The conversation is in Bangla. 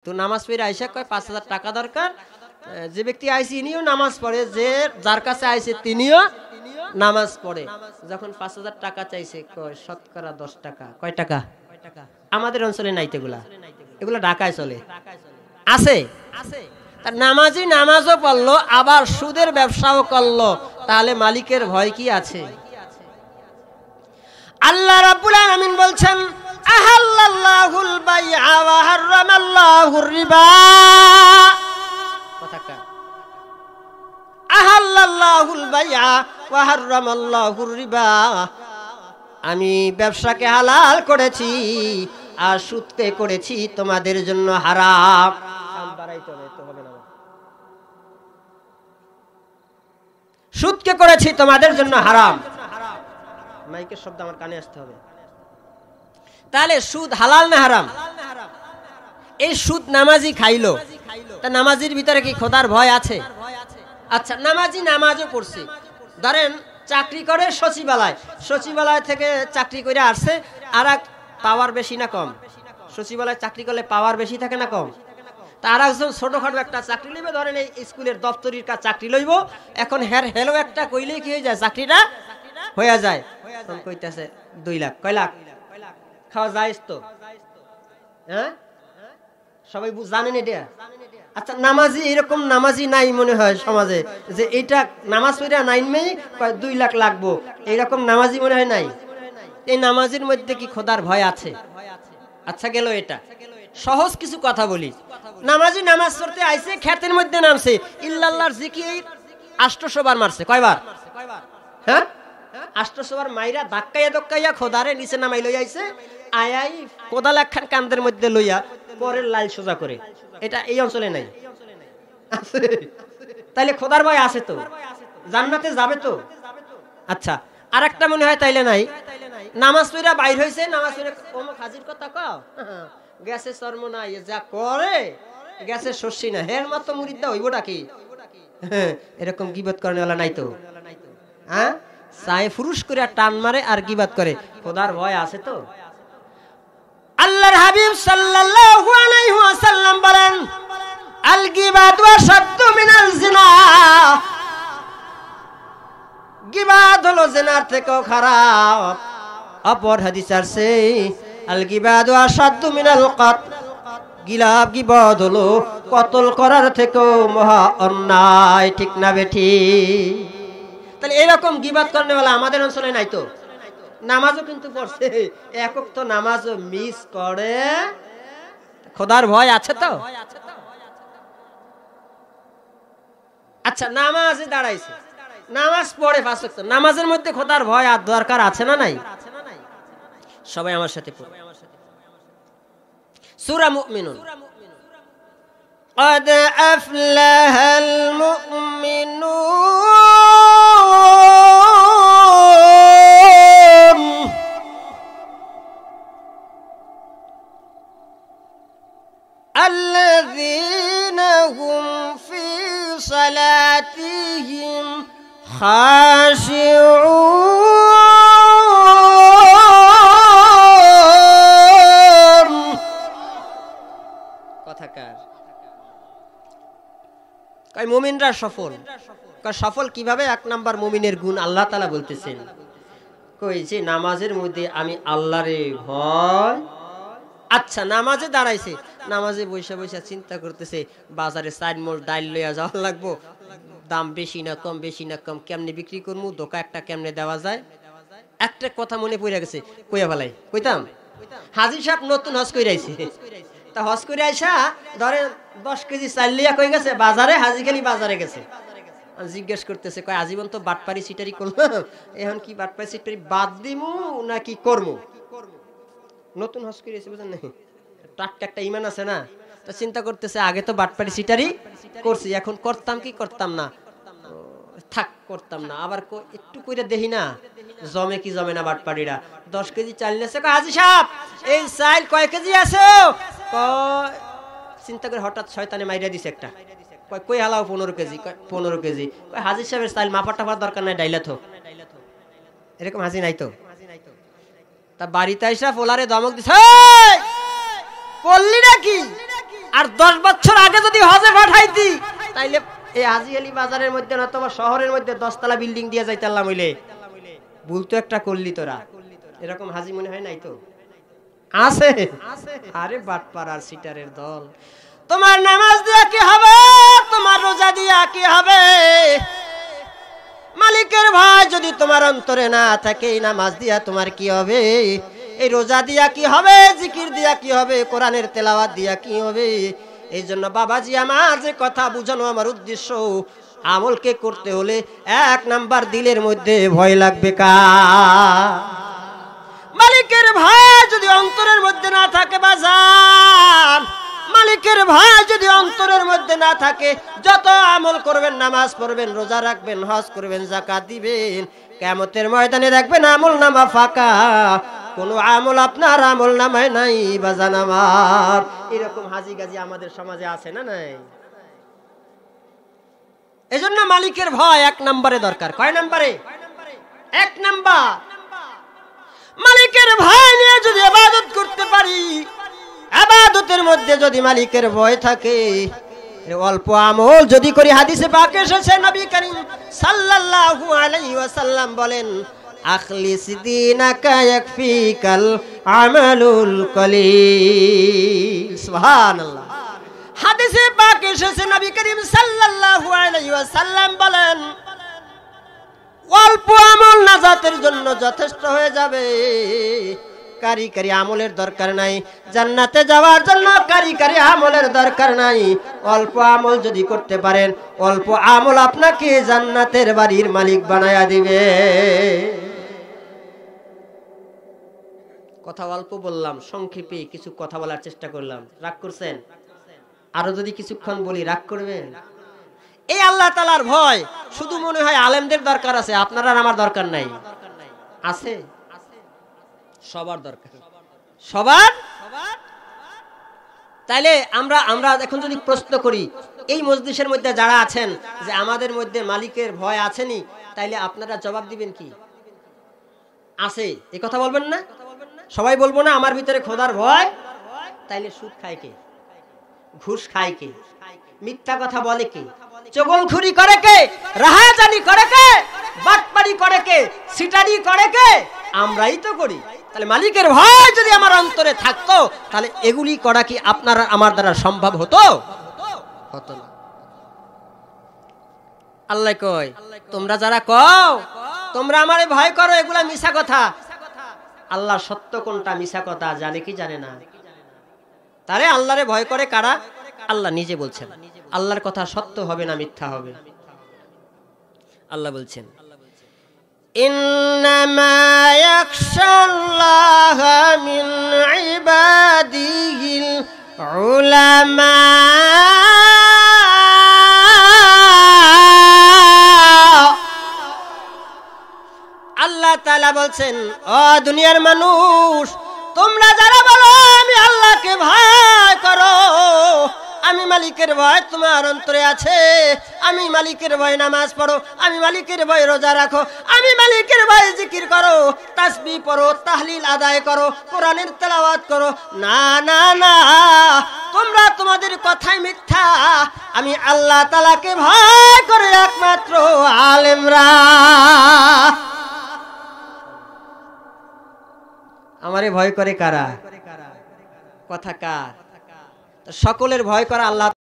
তো নামাজ পড়ে আইসা কয় ৫,০০০ টাকা দরকার। যে ব্যক্তি আইসি ইনিও নামাজ পড়ে, যে যার কাছে আইসে তিনিও নামাজ পড়ে। যখন ৫,০০০ টাকা চাইছে কয় শতকরা ১০ টাকা। কয় টাকা? আমাদের অঞ্চলে নাই এগুলা, এগুলা ঢাকায় চলে। আছে তার নামাজি নামাজও পড়লো আবার সুদের ব্যবসাও করলো, তাহলে মালিকের ভয় কি আছে? আল্লাহ রাব্বুল আলামিন বলছেন আহাল্লাল্লাহুল বাইআ ওয়া হারামাল্লাহুর রিবা। কথাটা আহাল্লাল্লাহুল বাইআ ওয়া হারামাল্লাহুর রিবা, আমি ব্যবসাকে হালাল করেছি আর সুদকে করেছি তোমাদের জন্য হারাম। সুদকে করেছি তোমাদের জন্য হারাম। মাইকের শব্দ আমার কানে আসতে হবে। তাহলে সুদ হালাল না হারাম? এই সুদ নামাজি খাইলো, তা নামাজির ভিতরে কি খোদার ভয় আছে? আচ্ছা, নামাজি নামাজও পড়ছে, ধরেন চাকরি করে সচিবালয়, সচিবালয় থেকে চাকরি করে আসছে, আর এক পাওয়ার বেশি না কম? সচিবালয় চাকরি করলে পাওয়ার বেশি থাকে না কম? তার একজন ছোটখাটো একটা চাকরি লইবে, ধরেন এই স্কুলের দপ্তরির কাজ চাকরি লইব, এখন হেলো একটা কইলেই কি হয়ে যায়, চাকরিটা হয়ে যায়। কইতেছে 2 লাখ। কয় লাখ? খাওয়া যায় তো? হ্যাঁ, সবাই জানেন এটা। আচ্ছা, নামাজি এরকম নামাজি নাই মনে হয় সমাজে, যে এটা নামাজ পড়া নাই মেয়ে 2 লাখ লাগবো, এইরকম নামাজি মনে হয় নাই। এই নামাজির মধ্যে কি খোদার ভয় আছে? আচ্ছা, গেল এটা। সহজ কিছু কথা বলি। নামাজি নামাজ পড়তে আইছে, ক্ষেতের মধ্যে নামছে, ইল্লাল্লাহর জিকির 800 বার মারছে। কয়বার? হ্যাঁ, 800 বার মাইরা ধাক্কাইয়া খোদারে নিচে নামাই লই আইছে, আয়াই কোদাল একখান কান্দের মধ্যে লইয়া পরের লাইল সোজা করে। এটা এই অঞ্চলে নাই। তাইলে খোদার ভয় আছে তো, জান্নাতে যাবে তো। আচ্ছা, আর একটা মনে হয় তাইলে নাই, নামাজ পড়া বাইর হইছে, নামাজ পড়ে অমুক হাজির কথা কও, গ্যাসে চর্ম নাই, যা করে গ্যাসে শস্যি না, হের মতো মুরিদা হইবটা কি? এরকম গিবত করেনওয়ালা নাই তো? হ্যাঁ, চায় ফুরুশ করে টান মারে আর গিবত করে, খোদার ভয় আছে তো? আল্লাহর হাবিব সাল্লাল্লাহু আলাইহি ওয়াসাল্লাম বলেন আল গিবাতু আশাদ্দু মিনাল জিনা, গিবাত হলো জিনার থেকেও খারাপ। অপর হাদিস আছে আল গিবাতু আশাদ্দু মিনাল কতল, গিবত হলো কতল করার থেকেও মহা অন্যায়। ঠিক না বেঠি? তাহলে এরকম গিবত করেনওয়ালা আমাদের অঞ্চলে নাই তো? নামাজও কিন্তু পড়ছে, একক তো নামাজও মিস করে, খোদার ভয় আছে তো? আচ্ছা, নামাজে দাঁড়াইছে, নামাজ পড়ে 5 ওয়াক্ত, নামাজের মধ্যে খোদার ভয় আর দরকার আছে না নাই? সবাই আমার সাথে পড়ে সূরা মুমিনুন। قد أفلح المؤمنون الذين هم في صلاتهم خاشعون। কথাকার কয় মুমিনরা সফল। কয় সফল কিভাবে? 1 নাম্বার মুমিনের গুণ আল্লাহ তাআলা বলতেছেন, কই যে নামাজের মধ্যে আমি আল্লাহরে ভয়। আচ্ছা, নামাজে দাঁড়াইছে, নামাজে বৈশা বৈশা চিন্তা করতেছে বাজারে 4 মোল ডাল লইয়া যাওয়া লাগবো, দাম বেশি না কম, বেশি না কম, কেমনে বিক্রি করবো, দোকা একটা কেমনে দেওয়া যায়। একটা কথা মনে পড়ে গেছে, কইয়া ফেলাই। কইতাম হাজী সাহেব নতুন হজ কইরা আইছে, তা হজ করে আইসা ধরে 10 কেজি চাল লিয়া কই গেছে বাজারে, হাজী খালি বাজারে গেছে। জিজ্ঞেস করতেছে, কয় আজীবন তো বাটপারি সিটারি করলাম, এখন কি বাটপারি সিটারি বাদ দিমু নাকি করমু? নতুন হজ করে এসে বুঝেন না, টাটকা একটা ইমান আছে না, তো চিন্তা করতেছে আগে তো বাটপারি সিটারি করছি, এখন করতাম কি করতাম না, থাক করতাম না, আবার একটু কইরা দেখি না জমে কি জমে না বাটপাড়িরা। 10 কেজি চাল নিয়েছে, হাজী সাহেব এই চাল কয় কেজি আছে? চিন্তা করে হঠাৎ শয়তানে মাইরা দিছে একটা, কই হালাও 15 কেজি। 15 কেজি। হাজী সাহেবের চাল মাপা টাপার দরকার নাই, ডাইলা থো। এরকম হাজী নাই তো? তা বাড়িতে আইসা ফোলারে ধমক দিছে, পড়লি নাকি? আর 10 বছর আগে যদি হজে পাঠাইতি তাইলে এই হাজী আলী বাজারের মধ্যে অথবা শহরের মধ্যে 10 তলা বিল্ডিং দিয়ে যাইতাল্লাম হইলে ভুল তো একটা করলি তোরা। এরকম হাজী মনে হয় নাই তো? আছে। আরে বাটপাড়ার সিটারের দল। তোমার নামাজ দিয়া কি হবে? তোমার রোজা দিয়া কি হবে? মালিকের ভয় যদি তোমার অন্তরে না থাকে, এই নামাজ দিয়া তোমার কি হবে? এই রোজা দিয়া কি হবে? জিকির দিয়া কি হবে? কোরআনের তেলাওয়াত দিয়া কি হবে? এই জন্য বাবাজি আমার যে কথা বুঝানো আমার উদ্দেশ্য, আমলকে করতে হলে 1 নাম্বার দিলের মধ্যে ভয় লাগবে কার? মালিকের ভয় যদি অন্তরের মধ্যে না থাকে বাজার, মালিকের ভয় যদি অন্তরের মধ্যে না থাকে, যত আমল করবেন, নামাজ পড়বেন, রোজা রাখবেন, হজ করবেন, যাকাত দিবেন, কিয়ামতের ময়দানে দেখবেন আমল নামা ফাঁকা, কোনো আমল আপনার আমল নামায় নাই বাজান আমার। এরকম হাজি গাজি আমাদের সমাজে আছে না নাই? এজন্য মালিকের ভয় 1 নম্বরে দরকার। কয় নম্বরে? 1 নাম্বার। মালিকের ভয় নিয়ে যদি ইবাদত করতে পারি, ইবাদতের মধ্যে যদি মালিকের ভয় থাকে, অল্প আমল যদি করি, হাদিসে পাকে এসেছে নবী করিম সাল্লাল্লাহু আলাইহি ওয়াসাল্লাম বলেন, আখলিস দীনাকা ইয়াকফিকাল আমালুল কলিল। সুবহানাল্লাহ। হাদিসে পাকে এসেছে নবী করিম সাল্লাল্লাহু আলাইহি ওয়াসাল্লাম বলেন, অল্প আমল নাজাতের জন্য যথেষ্ট হয়ে যাবে। কারি কারি আমলের দরকার নাই। জান্নাতে যাওয়ার জন্য কারি কারি আমলের দরকার নাই। অল্প আমল যদি করতে পারেন, অল্প আমল আপনাকে জান্নাতের বাড়ির মালিক বানায়া দিবে। কথা অল্প বললাম, সংক্ষেপে কিছু কথা বলার চেষ্টা করলাম। রাগ করছেন? আরো যদি কিছুক্ষণ বলি রাগ করবেন? এই আল্লাহ তাআলার ভয় শুধু মনে হয় আলেমদের দরকার আছে, আপনার আর আমার দরকার নাই। আছে? সবার দরকার, সবার। তাইলে আমরা এখন যদি প্রশ্ন করি, এই মজলিসের মধ্যে যারা আছেন যে আমাদের মধ্যে মালিকের ভয় আছেনি, তাইলে আপনারা জবাব দিবেন কি? আছে। এই কথা বলবেন না? সবাই বলবো না আমার ভিতরে খোদার ভয়? তাইলে সুদ খায় কে? ঘুষ খায় কে? মিথ্যা কথা বলে কে? চগলখুরি করে কে? রাহাজানি করে কে? বাটপারি করে কে? সিটারি করে কে? আমরাই তো করি। তাহলে মালিকের ভয় যদি আমার অন্তরে থাকতো, তাহলে এগুলি করা কি আপনার আমার দ্বারা সম্ভব হতো? হতো না। আল্লাহ কয়, তোমরা যারা কও তোমরা আমারে ভয় করো, এগুলা মিছা কথা। আল্লাহ সত্য কোনটা মিছা কথা জানে কি জানে না? তাহলে আল্লাহরে ভয় করে কারা? আল্লাহ নিজে বলছেন আল্লাহর কথা সত্য হবে না মিথ্যা হবে। আল্লাহ বলছেন, ইন্নামা ইয়াখশাল্লাহা মিন ইবাদিহিল উলামা। আল্লাহ তাআলা বলছেন, ও দুনিয়ার মানুষ, তোমরা যারা বলো আমি আল্লাহকে ভয় করো, আমি মালিকের ভয় তোমার অন্তরে আছে, আমি মালিকের ভয় নামাজ পড়ো, আমি মালিকের ভয় রোজা রাখো, আমি মালিকের ভয় জিকির করো, তাসবিহ পড়ো, তাহলিল আদায় করো, কোরআনের তেলাওয়াত করো, না না না, তোমরা তোমাদের কথাই মিথ্যা। আমি আল্লাহ তাআলাকে ভয় করে একমাত্র আলেমরা। আমারে ভয় করে কারা? কথা কার? সকলের ভয় করা আল্লাহ।